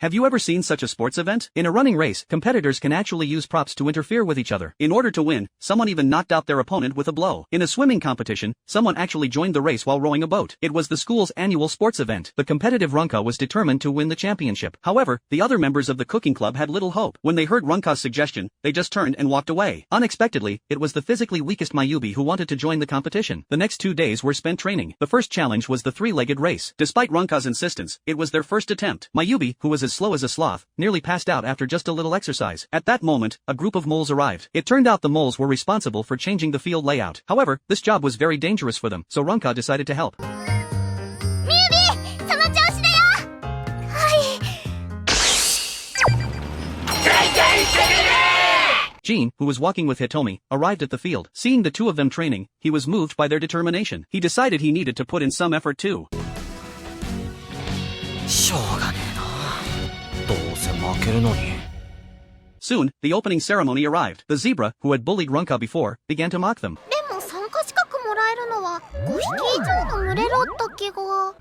Have you ever seen such a sports event? In a running race, competitors can actually use props to interfere with each other. In order to win, someone even knocked out their opponent with a blow. In a swimming competition, someone actually joined the race while rowing a boat. It was the school's annual sports event. The competitive Runka was determined to win the championship. However, the other members of the cooking club had little hope. When they heard Runka's suggestion, they just turned and walked away. Unexpectedly, it was the physically weakest Mayubi who wanted to join the competition. The next 2 days were spent training. The first challenge was the three-legged race. Despite Runka's insistence, it was their first attempt. Mayubi, who was as slow as a sloth, nearly passed out after just a little exercise. At that moment, a group of moles arrived. It turned out the moles were responsible for changing the field layout. However, this job was very dangerous for them, so Runka decided to help. Jean, who was walking with Hitomi, arrived at the field. Seeing the two of them training, he was moved by their determination. He decided he needed to put in some effort too. Soon, the opening ceremony arrived. The zebra, who had bullied Runka before, began to mock them.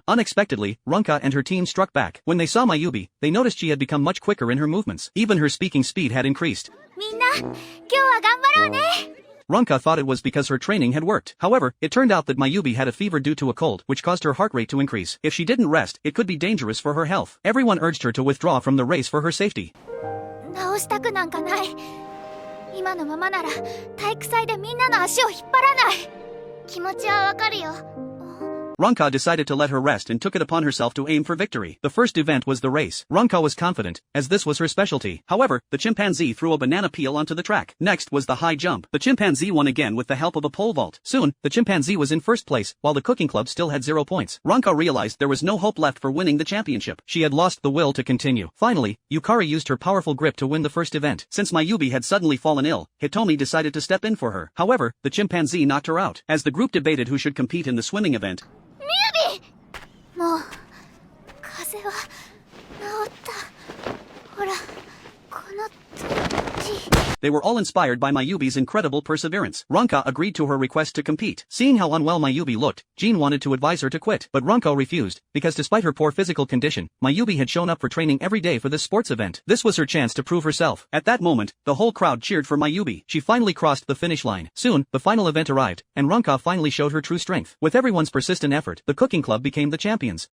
Unexpectedly, Runka and her team struck back. When they saw Mayubi, they noticed she had become much quicker in her movements. Even her speaking speed had increased. Runka thought it was because her training had worked. However, it turned out that Mayubi had a fever due to a cold, which caused her heart rate to increase. If she didn't rest, it could be dangerous for her health. Everyone urged her to withdraw from the race for her safety. Runka decided to let her rest and took it upon herself to aim for victory. The first event was the race. Runka was confident, as this was her specialty. However, the chimpanzee threw a banana peel onto the track. Next was the high jump. The chimpanzee won again with the help of a pole vault. Soon, the chimpanzee was in first place, while the cooking club still had 0 points. Runka realized there was no hope left for winning the championship. She had lost the will to continue. Finally, Yukari used her powerful grip to win the first event. Since Mayubi had suddenly fallen ill, Hitomi decided to step in for her. However, the chimpanzee knocked her out. As the group debated who should compete in the swimming event, they were all inspired by Mayubi's incredible perseverance. Runka agreed to her request to compete. Seeing how unwell Mayubi looked, Jean wanted to advise her to quit, but Runka refused, because despite her poor physical condition, Mayubi had shown up for training every day for this sports event. This was her chance to prove herself. At that moment, the whole crowd cheered for Mayubi. She finally crossed the finish line. Soon, the final event arrived, and Runka finally showed her true strength. With everyone's persistent effort, the cooking club became the champions.